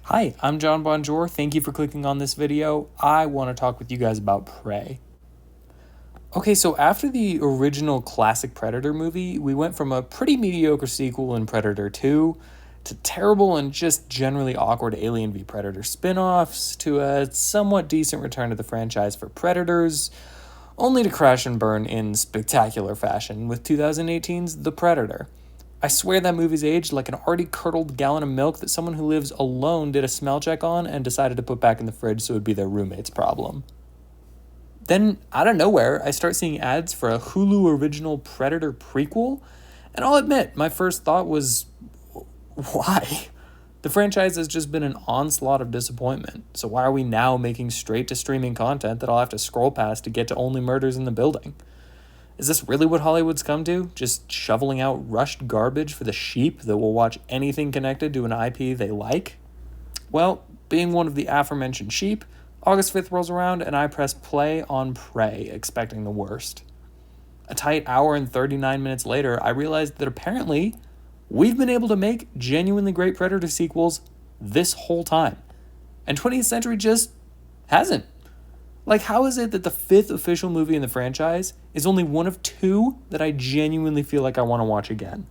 Hi, I'm John Bonjour. Thank you for clicking on this video. I want to talk with you guys about Prey. Okay, so after the original classic Predator movie, we went from a pretty mediocre sequel in Predator 2 to terrible and just generally awkward Alien v Predator spin-offs to a somewhat decent return to the franchise for Predators, only to crash and burn in spectacular fashion with 2018's The Predator. I swear that movie's aged like an already curdled gallon of milk that someone who lives alone did a smell check on and decided to put back in the fridge so it would be their roommate's problem. Then, out of nowhere, I start seeing ads for a Hulu original Predator prequel, and I'll admit, my first thought was, why? The franchise has just been an onslaught of disappointment, so why are we now making straight to streaming content that I'll have to scroll past to get to Only Murders in the Building? Is this really what Hollywood's come to? Just shoveling out rushed garbage for the sheep that will watch anything connected to an IP they like? Well, being one of the aforementioned sheep, August 5th rolls around and I press play on Prey, expecting the worst. A tight hour and 39 minutes later, I realized that apparently we've been able to make genuinely great Predator sequels this whole time. And 20th Century just hasn't. Like, how is it that the fifth official movie in the franchise is only one of two that I genuinely feel like I want to watch again?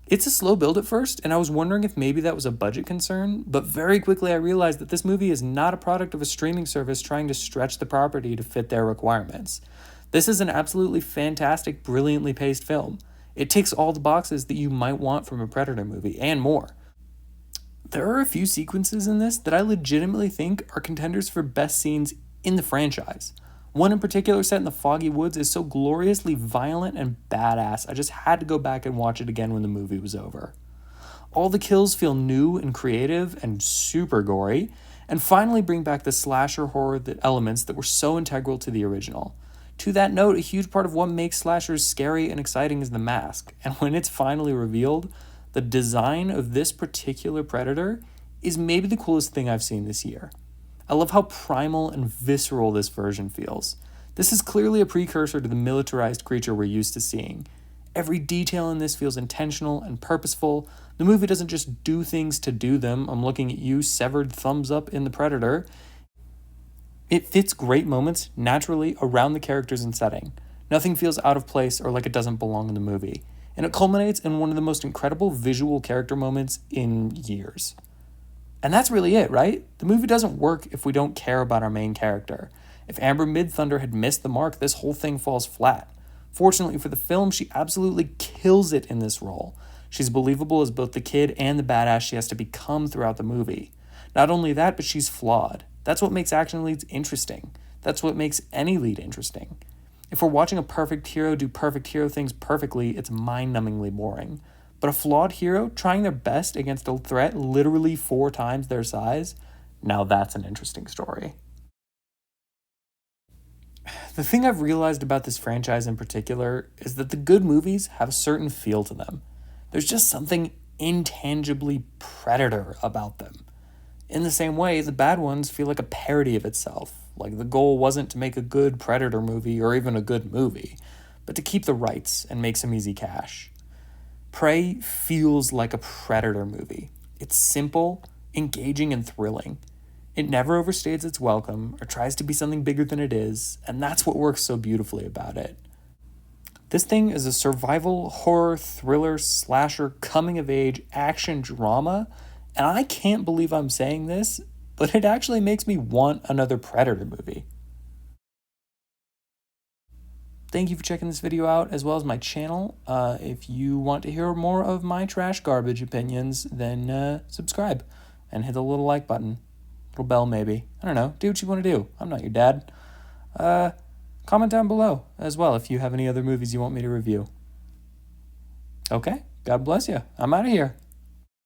It's a slow build at first, and I was wondering if maybe that was a budget concern, but very quickly I realized that this movie is not a product of a streaming service trying to stretch the property to fit their requirements. This is an absolutely fantastic, brilliantly paced film. It ticks all the boxes that you might want from a Predator movie, and more. There are a few sequences in this that I legitimately think are contenders for best scenes in the franchise. One in particular set in the foggy woods is so gloriously violent and badass, I just had to go back and watch it again when the movie was over. All the kills feel new and creative and super gory, and finally bring back the slasher horror elements that were so integral to the original. To that note, a huge part of what makes slashers scary and exciting is the mask, and when it's finally revealed, the design of this particular Predator is maybe the coolest thing I've seen this year. I love how primal and visceral this version feels. This is clearly a precursor to the militarized creature we're used to seeing. Every detail in this feels intentional and purposeful. The movie doesn't just do things to do them. I'm looking at you, severed thumbs up in The Predator. It fits great moments naturally around the characters and setting. Nothing feels out of place or like it doesn't belong in the movie. And it culminates in one of the most incredible visual character moments in years. And that's really it, right? The movie doesn't work if we don't care about our main character. If Amber Midthunder had missed the mark, this whole thing falls flat. Fortunately for the film, she absolutely kills it in this role. She's believable as both the kid and the badass she has to become throughout the movie. Not only that, but she's flawed. That's what makes action leads interesting. That's what makes any lead interesting. If we're watching a perfect hero do perfect hero things perfectly, it's mind-numbingly boring. But a flawed hero trying their best against a threat literally 4 times their size, now that's an interesting story. The thing I've realized about this franchise in particular is that the good movies have a certain feel to them. There's just something intangibly Predator about them. In the same way, the bad ones feel like a parody of itself. Like the goal wasn't to make a good Predator movie or even a good movie, but to keep the rights and make some easy cash. Prey feels like a Predator movie. It's simple, engaging, and thrilling. It never overstays its welcome or tries to be something bigger than it is, and that's what works so beautifully about it. This thing is a survival, horror, thriller, slasher, coming-of-age, action drama, and I can't believe I'm saying this, but it actually makes me want another Predator movie. Thank you for checking this video out, as well as my channel. If you want to hear more of my trash garbage opinions, then subscribe and hit the little like button. Little bell maybe. I don't know. Do what you want to do. I'm not your dad. Comment down below as well if you have any other movies you want me to review. Okay, God bless you. I'm out of here.